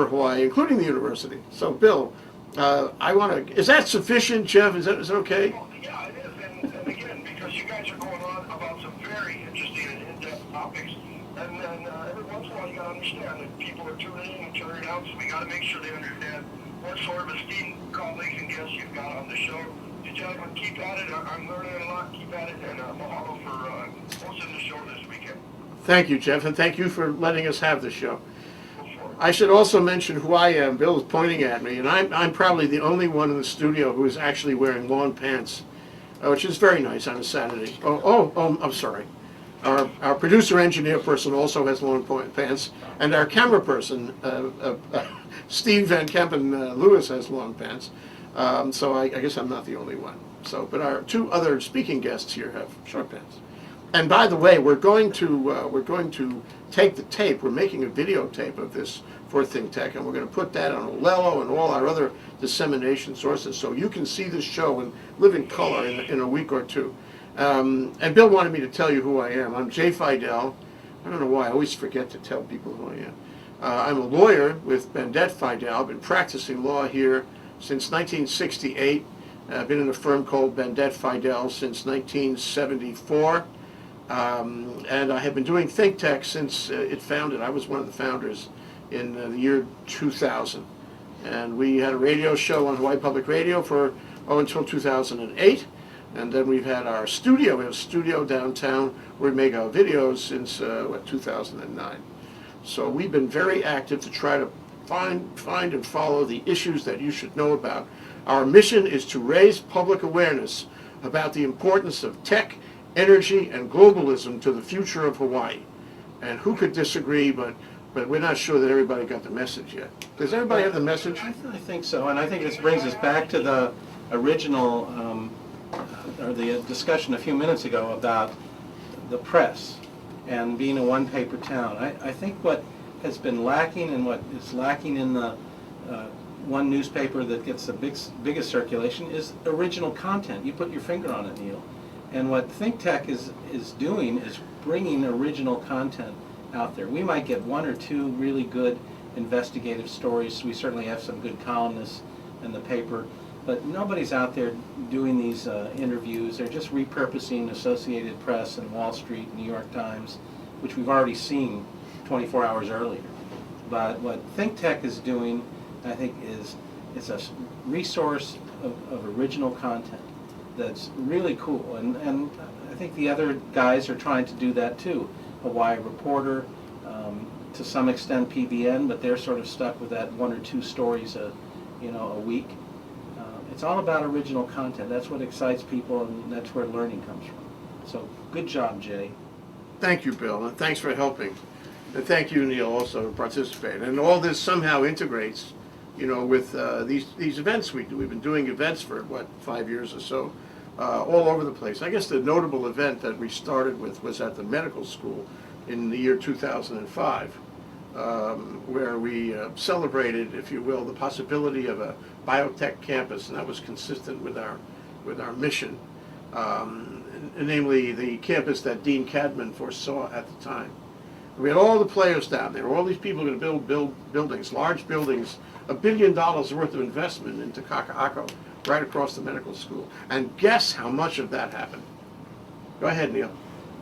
Hawaii, including the university. So, Bill, is that sufficient, Jeff? Is that okay? Well, yeah, it is, and again, because you guys are going on about some very interesting and in-depth topics, and then every once in a while you got to understand that people are tuning in and turning out, so we got to make sure they understand what sort of esteemed colleagues and guests you've got on the show. You gentlemen, keep at it. I'm learning a lot. Keep at it, and mahalo for hosting the show this weekend. Thank you, Jeff, and thank you for letting us have the show. Go for it. I should also mention who I am. Bill is pointing at me, and I'm probably the only one in the studio who is actually wearing long pants, which is very nice on a Saturday. Oh, I'm sorry. Our producer engineer person also has long pants, and our camera person, Steve Van Kempen Lewis, has long pants. So I guess I'm not the only one. But our two other speaking guests here have short pants. And by the way, we're going to take the tape. We're making a videotape of this for ThinkTech, and we're going to put that on Olelo and all our other dissemination sources, so you can see this show in living color in a week or two. And Bill wanted me to tell you who I am. I'm Jay Fidel. I don't know why I always forget to tell people who I am. I'm a lawyer with Bendett Fidel. I've been practicing law here since 1968. I've been in a firm called Bendett Fidel since 1974. And I have been doing ThinkTech since it founded. I was one of the founders in the year 2000. And we had a radio show on Hawaii Public Radio until 2008. And then we've had our studio. We have a studio downtown where we make our videos since 2009. So we've been very active to try to find and follow the issues that you should know about. Our mission is to raise public awareness about the importance of tech, energy, and globalism to the future of Hawaii. And who could disagree, but we're not sure that everybody got the message yet. Does everybody have the message? I think so, and I think this brings us back to the original, or the discussion a few minutes ago about the press and being a one-paper town. I think what has been lacking and what is lacking in the one newspaper that gets the biggest circulation is original content. You put your finger on it, Neil. And what ThinkTech is doing is bringing original content out there. We might get one or two really good investigative stories. We certainly have some good columnists in the paper, but nobody's out there doing these interviews. They're just repurposing Associated Press and Wall Street, New York Times, which we've already seen 24 hours earlier. But what ThinkTech is doing, I think, is a resource of original content that's really cool. And I think the other guys are trying to do that too. Hawaii Reporter, to some extent PBN, but they're sort of stuck with that one or two stories a week. It's all about original content. That's what excites people, and that's where learning comes from. So good job, Jay. Thank you, Bill, and thanks for helping. And thank you, Neil, also to participate. And all this somehow integrates, with these events we do. We've been doing events for, 5 years or so, all over the place. I guess the notable event that we started with was at the medical school in the year 2005, where we celebrated, if you will, the possibility of a biotech campus, and that was consistent with our mission, namely the campus that Dean Cadman foresaw at the time. We had all the players down there. All these people are going to build buildings, large buildings, $1 billion worth of investment into Kaka'ako, right across the medical school. And guess how much of that happened? Go ahead, Neil.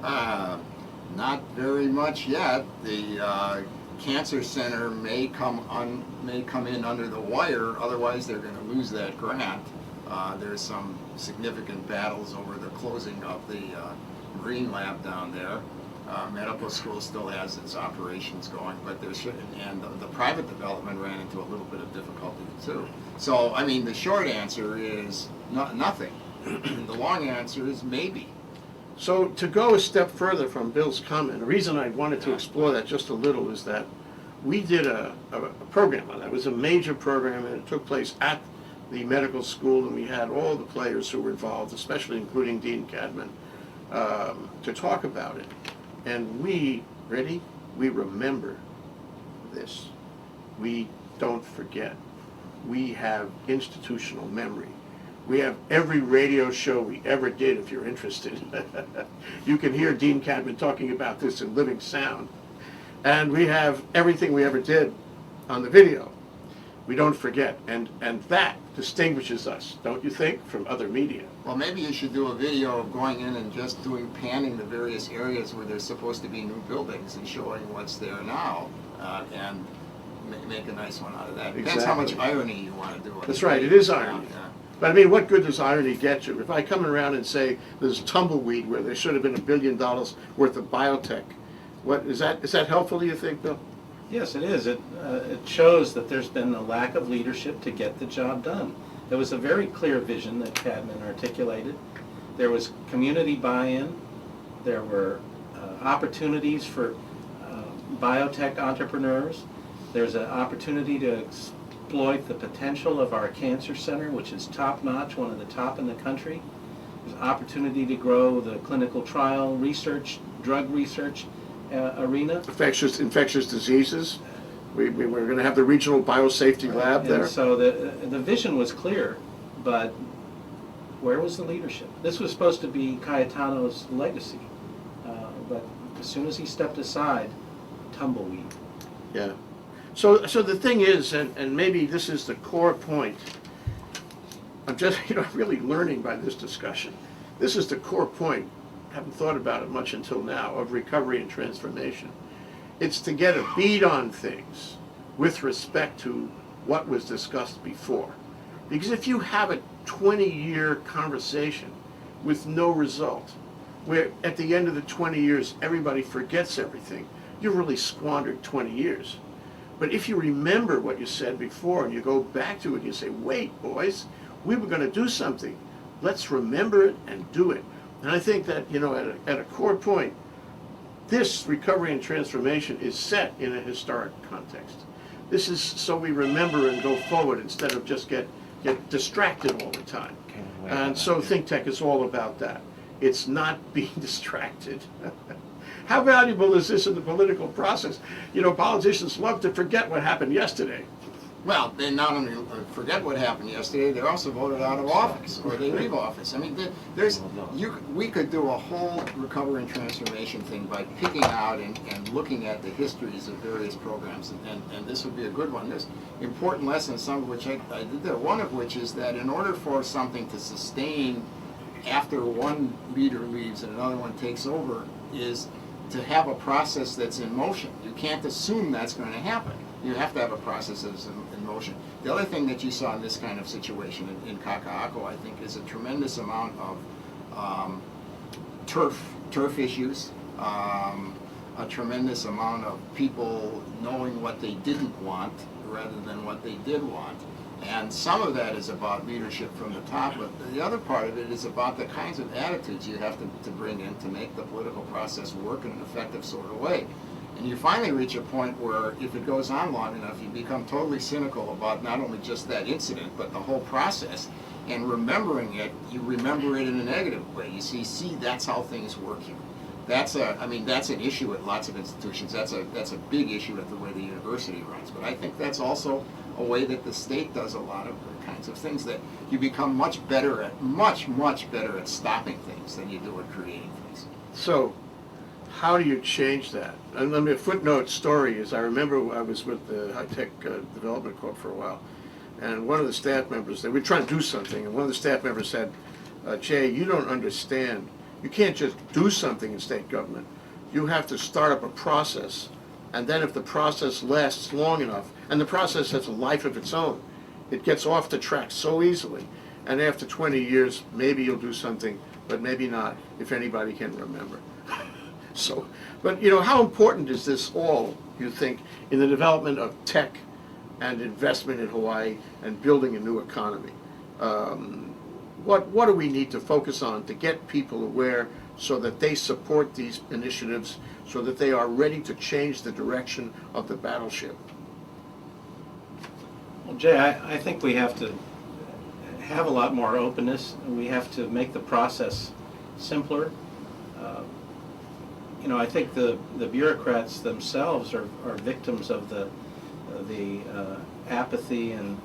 Not very much yet. The cancer center may come in under the wire, otherwise they're going to lose that grant. There's some significant battles over the closing of the marine lab down there. Medical school still has its operations going, but there should, and the private development ran into a little bit of difficulty too. So, I mean, the short answer is nothing. The long answer is maybe. So to go a step further from Bill's comment, the reason I wanted to explore that just a little is that we did a program on that. It was a major program, and it took place at the medical school, and we had all the players who were involved, especially including Dean Cadman, to talk about it. And we remember this. We don't forget. We have institutional memory. We have every radio show we ever did, if you're interested. You can hear Dean Cadman talking about this in living sound. And we have everything we ever did on the video. We don't forget. And that distinguishes us, don't you think, from other media? Well, maybe you should do a video of going in and just panning the various areas where there's supposed to be new buildings and showing what's there now, and make a nice one out of that. Depends how much irony you want to do. That's right, it is irony. Yeah. But I mean, what good does irony get you? If I come around and say there's tumbleweed where there should have been $1 billion worth of biotech, is that helpful, do you think, Bill? Yes, it is. It shows that there's been a lack of leadership to get the job done. There was a very clear vision that Cadman articulated. There was community buy-in. There were opportunities for biotech entrepreneurs. There's an opportunity to exploit the potential of our cancer center, which is top-notch, one of the top in the country. There's an opportunity to grow the clinical trial research, drug research arena. Infectious diseases. We're going to have the regional biosafety lab there. And so the vision was clear, but where was the leadership? This was supposed to be Cayetano's legacy, but as soon as he stepped aside, tumbleweed. Yeah. So the thing is, and maybe this is the core point, I'm just really learning by this discussion. This is the core point, haven't thought about it much until now, of recovery and transformation. It's to get a beat on things with respect to what was discussed before. Because if you have a 20-year conversation with no result, where at the end of the 20 years everybody forgets everything, you've really squandered 20 years. But if you remember what you said before and you go back to it and you say, wait, boys, we were going to do something. Let's remember it and do it. And I think that, at a core point, this recovery and transformation is set in a historic context. This is so we remember and go forward instead of just get distracted all the time. And so ThinkTech is all about that. It's not being distracted. How valuable is this in the political process? Politicians love to forget what happened yesterday. Well, they not only forget what happened yesterday, they're also voted out of office, or they leave office. I mean, we could do a whole recovery and transformation thing by picking out and looking at the histories of various programs, and this would be a good one. There's important lessons, some of which I did there. One of which is that in order for something to sustain after one leader leaves and another one takes over, is to have a process that's in motion. You can't assume that's going to happen. You have to have a process that's in motion. The other thing that you saw in this kind of situation in Kaka'ako, I think, is a tremendous amount of turf issues, a tremendous amount of people knowing what they didn't want rather than what they did want. And some of that is about leadership from the top, but the other part of it is about the kinds of attitudes you have to bring in to make the political process work in an effective sort of way. And you finally reach a point where, if it goes on long enough, you become totally cynical about not only just that incident, but the whole process. And remembering it, you remember it in a negative way. You see, that's how things work here. That's an issue at lots of institutions. That's a big issue at the way the university runs. But I think that's also a way that the state does a lot of the kinds of things, that you become much better at stopping things than you do at creating things. So, how do you change that? And let me, a footnote story is, I remember I was with the High Tech Development Corp for a while, and one of the staff members, we were trying to do something, and one of the staff members said, Jay, you don't understand. You can't just do something in state government. You have to start up a process And then if the process lasts long enough, and the process has a life of its own, it gets off the track so easily. And after 20 years, maybe you'll do something, but maybe not, if anybody can remember. So, but you know, how important is this all, you think, in the development of tech and investment in Hawaii and building a new economy? What do we need to focus on to get people aware so that they support these initiatives, so that they are ready to change the direction of the battleship? Well, Jay, I think we have to have a lot more openness, and we have to make the process simpler. You know, I think the bureaucrats themselves are victims of the apathy and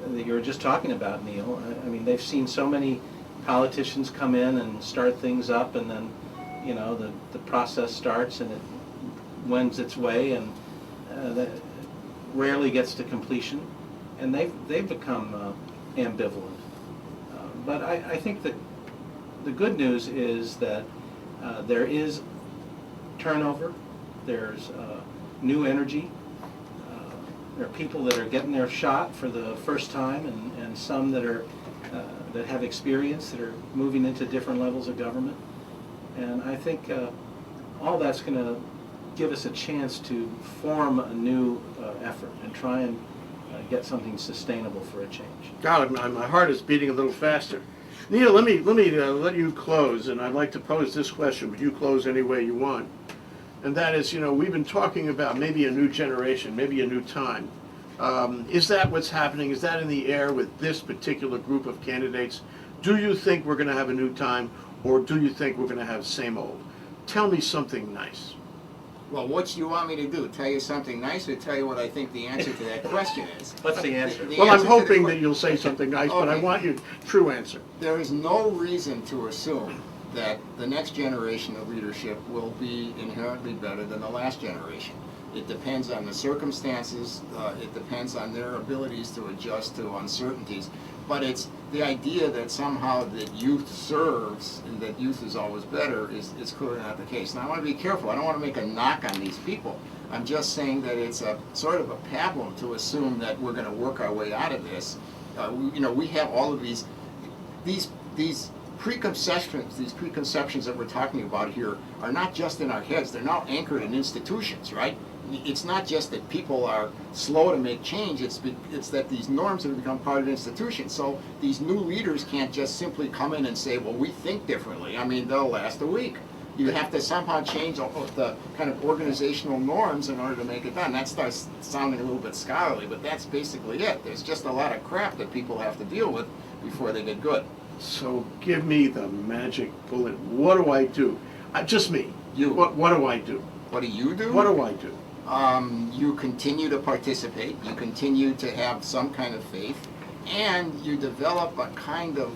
that you were just talking about, Neil. I mean, they've seen so many politicians come in and start things up, and then, you know, the process starts and it wends its way, and that rarely gets to completion, and they've become ambivalent. But I think that the good news is that there is turnover, there's new energy, there are people that are getting their shot for the first time, and some that are that have experience, that are moving into different levels of government. And I think all that's going to give us a chance to form a new effort and try and get something sustainable for a change. God, my heart is beating a little faster. Neil, let me let you close, and I'd like to pose this question, but you close any way you want. And that is, you know, we've been talking about maybe a new generation, maybe a new time. Is that what's happening? Is that in the air with this particular group of candidates? Do you think we're going to have a new time, or do you think we're going to have same old? Tell me something nice. Well, what do you want me to do? Tell you something nice, or tell you what I think the answer to that question is? What's the answer? The Well, I'm answer to the hoping que- that you'll say something nice, but I Okay. want your true answer. There is no reason to assume that the next generation of leadership will be inherently better than the last generation. It depends on the circumstances, it depends on their abilities to adjust to uncertainties, but it's the idea that somehow that youth serves and that youth is always better is clearly not the case. Now I want to be careful, I don't want to make a knock on these people. I'm just saying that it's a sort of a pablum to assume that we're going to work our way out of this. We have all of these preconceptions that we're talking about here are not just in our heads, they're now anchored in institutions, right? It's not just that people are slow to make change, it's that these norms have become part of institutions. So these new leaders can't just simply come in and say, well, we think differently. I mean, they'll last a week. You have to somehow change all of the kind of organizational norms in order to make it done. That starts sounding a little bit scholarly, but that's basically it. There's just a lot of crap that people have to deal with before they get good. So give me the magic bullet. What do I do? Just me. You. What do I do? What do you do? What do I do? You continue to participate, you continue to have some kind of faith, and you develop a kind of,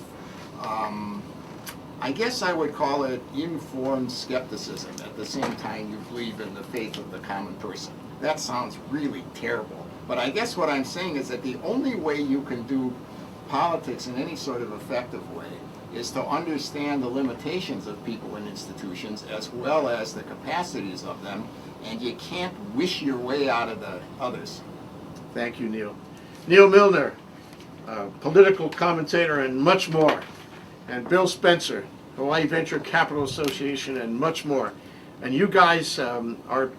I guess I would call it informed skepticism at the same time you believe in the faith of the common person. That sounds really terrible, but I guess what I'm saying is that the only way you can do politics in any sort of effective way is to understand the limitations of people and institutions as well as the capacities of them, and you can't wish your way out of the others. Thank you, Neal. Neal Milner, political commentator and much more. And Bill Spencer, Hawaii Venture Capital Association and much more. And you guys are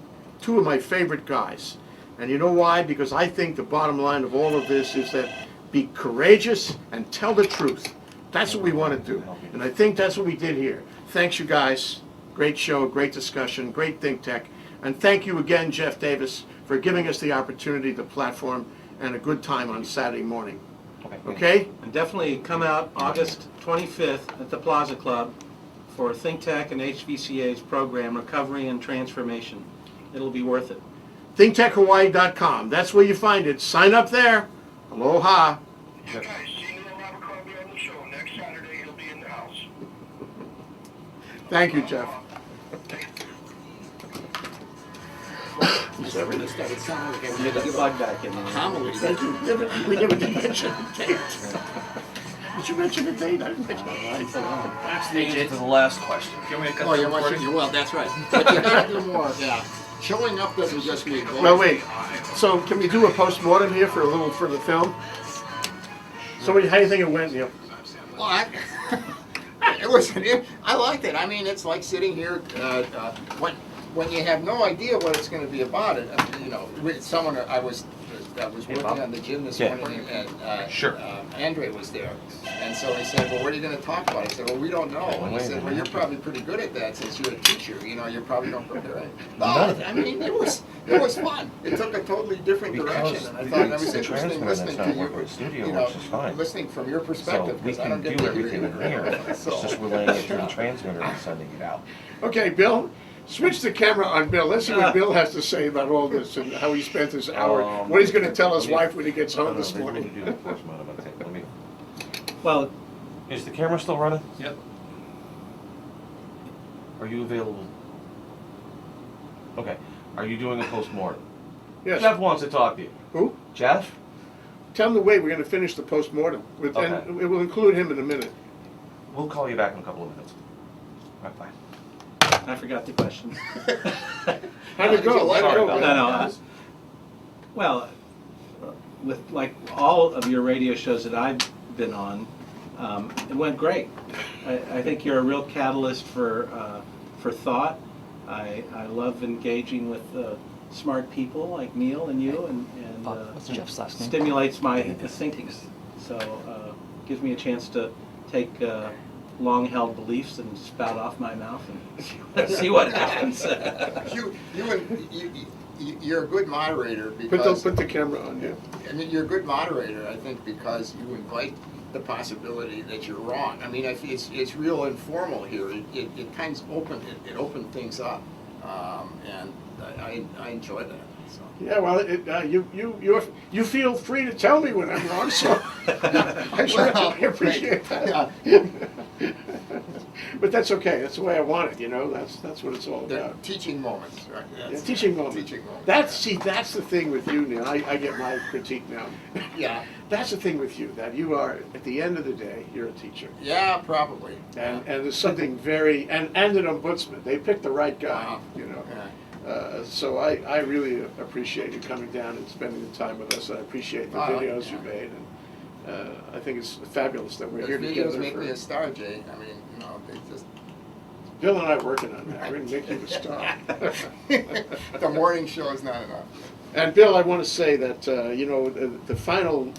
two of my favorite guys. And you know why? Because I think the bottom line of all of this is that be courageous and tell the truth. That's what we want to do. And I think that's what we did here. Thanks, you guys. Great show, great discussion, great think tech. And thank you again, Jeff Davis, for giving us the opportunity, the platform, and a good time on Saturday morning. Okay? And definitely come out August 25th at the Plaza Club for ThinkTech and HVCA's program, Recovery and Transformation. It'll be worth it. ThinkTechHawaii.com. That's where you find it. Sign up there. Aloha. You guys, see Neil Abercrombie on the show. Next Saturday, he'll be in the house. Thank you, Jeff. It sounded like I Get the plug back in there. homily. Thank you. We never did mention the date. Did you mention the date? I didn't mention the date. That's the answer to the last question. Can we cut Oh, the you want recording? well, that's right. But you gotta do more, yeah. showing up doesn't just mean going. Well, wait. So can we do a post-mortem here for the film? So how do you think it went, Neil? Well, listen, I liked it. I mean, it's like sitting here when you have no idea what it's going to be about. You know, with someone I was working on the gym this morning, and Andre was there, and so he said, "Well, what are you going to talk about?" I said, "Well, we don't know." And he said, "Well, you're probably pretty good at that since you're a teacher. You know, you probably don't prepare it." No, I mean, it was fun. It took a totally different direction, and I thought it was interesting listening to you. You know, listening from your perspective, because I don't get to hear you. It's just relaying it to the transmitter and sending it out. Okay, Bill. Switch the camera on Bill. Let's see what Bill has to say about all this and how he spent his hour. What he's going to tell his wife when he gets home this morning. Well, Is the camera still running? Yep. Are you available? Okay. Are you doing a post-mortem? Yes. Jeff wants to talk to you. Who? Jeff? Tell him to wait. We're going to finish the post-mortem. Okay. And it will include him in a minute. We'll call you back in a couple of minutes. All right, bye. I forgot the question. How'd it go? Sorry How'd it go? about No. Well, with like all of your radio shows that I've been on, it went great. I think you're a real catalyst for thought. I love engaging with smart people like Neil and you, and What's Jeff's last name? stimulates my thinking. So gives me a chance to take long-held beliefs and spout off my mouth and see what happens. You're a good moderator But don't because put the camera on you. I mean, you're a good moderator, I think, because you invite the possibility that you're wrong. I mean, it's real informal here. It kind of opened things up, and I enjoy that. So. Yeah, well, you feel free to tell me when I'm wrong, so I appreciate that. But that's okay. That's the way I want it. You know, that's what it's all They're about. teaching moments, right? Yeah, teaching moments. Teaching moments. That's the thing with you, Neil. I get my critique now. Yeah. That's the thing with you, that you are, at the end of the day, you're a teacher. Yeah, probably. And there's something very, and an ombudsman. They picked the right guy, you know. Yeah. So I really appreciate you coming down and spending the time with us. I appreciate the videos you made, and I think it's fabulous that we're here Those together. videos make me a star, Jay. I mean, you know, they just... Bill and I are working on that. We're going to make you a star. The morning show is not enough. And Bill, I want to say that you know, the final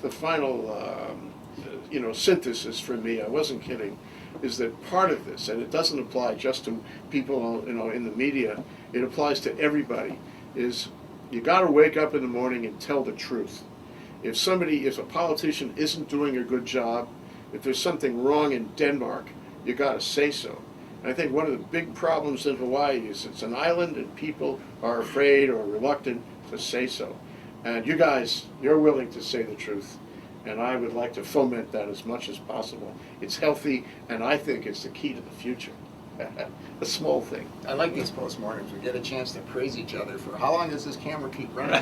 you know, synthesis for me, I wasn't kidding, is that part of this, and it doesn't apply just to people, you know, in the media, it applies to everybody, is you got to wake up in the morning and tell the truth. If a politician isn't doing a good job, if there's something wrong in Denmark, you got to say so. And I think one of the big problems in Hawaii is it's an island and people are afraid or reluctant to say so. And you guys, you're willing to say the truth. And I would like to foment that as much as possible. It's healthy, and I think it's the key to the future. A small thing. I like these postmortems. We get a chance to praise each other for how long does this camera keep running?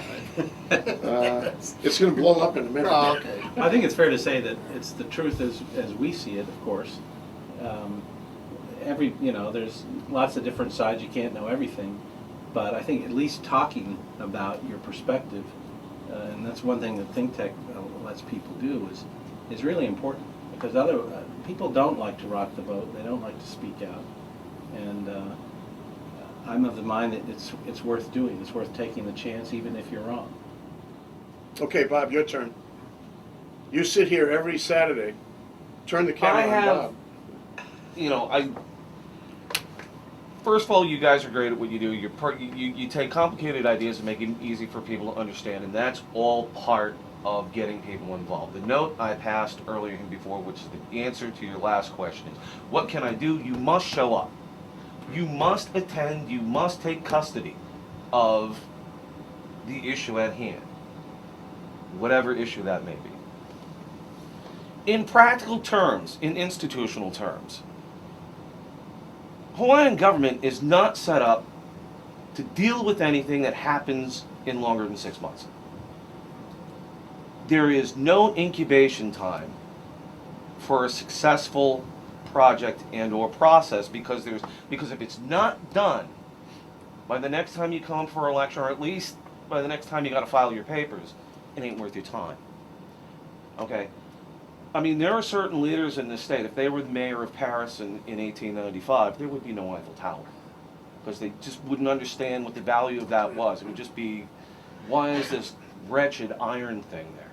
It's going to blow up in a minute. Oh, okay. I think it's fair to say that it's the truth as we see it, of course. You know, there's lots of different sides. You can't know everything, but I think at least talking about your perspective, and that's one thing that ThinkTech lets people do, is really important, because other people don't like to rock the boat. They don't like to speak out, and I'm of the mind that it's worth doing. It's worth taking the chance, even if you're wrong. Okay, Bob, your turn. You sit here every Saturday. Turn the camera on Bob. You know, first of all, you guys are great at what you do. You take complicated ideas and make it easy for people to understand, and that's all part of getting people involved. The note I passed earlier before, which is the answer to your last question, is what can I do? You must show up. You must attend. You must take custody of the issue at hand, whatever issue that may be. In practical terms, in institutional terms, Hawaiian government is not set up to deal with anything that happens in longer than 6 months. There is no incubation time for a successful project and or process, because if it's not done By the next time you come for a lecture, or at least by the next time you got to file your papers, it ain't worth your time. Okay? I mean, there are certain leaders in this state, if they were the mayor of Paris in 1895, there would be no Eiffel Tower. Because they just wouldn't understand what the value of that was. It would just be, why is this wretched iron thing there?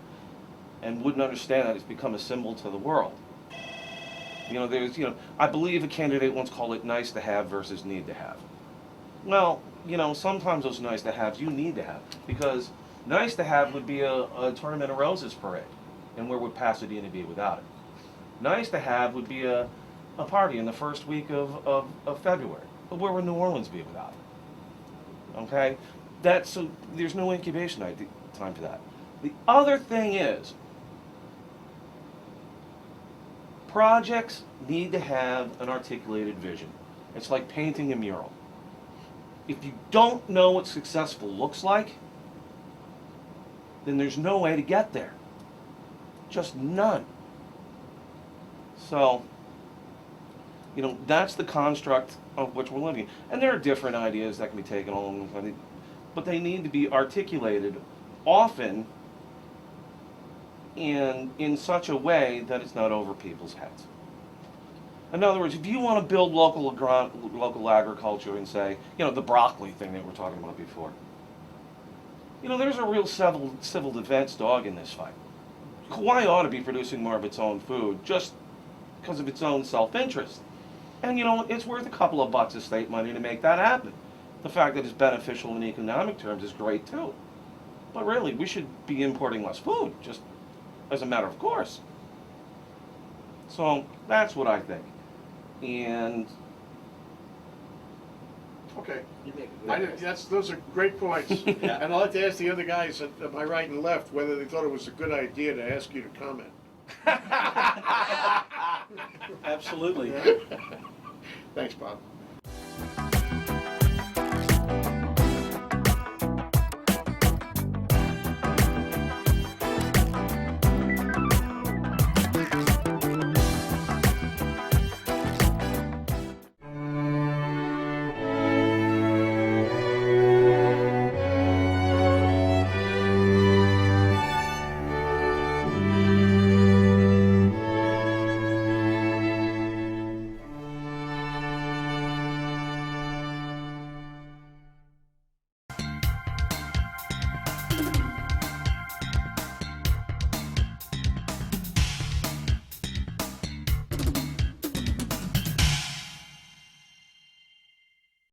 And wouldn't understand that it's become a symbol to the world. I believe a candidate once called it nice to have versus need to have. Well, sometimes those nice to haves you need to have. Because nice to have would be a Tournament of Roses parade. And where would Pasadena be without it? Nice to have would be a party in the first week of February. But where would New Orleans be without it? Okay? So there's no incubation time for that. The other thing is, projects need to have an articulated vision. It's like painting a mural. If you don't know what successful looks like, then there's no way to get there. Just none. So, that's the construct of which we're living. And there are different ideas that can be taken along, but they need to be articulated often and in such a way that it's not over people's heads. In other words, if you want to build local agriculture and say, the broccoli thing that we were talking about before, there's a real civil defense dog in this fight. Hawaii ought to be producing more of its own food just because of its own self-interest. And it's worth a couple of bucks of state money to make that happen. The fact that it's beneficial in economic terms is great too. But really, we should be importing less food, just as a matter of course. So that's what I think. And Okay. Those are great points. And I'd like to ask the other guys at my right and left whether they thought it was a good idea to ask you to comment. Absolutely. Thanks, Bob.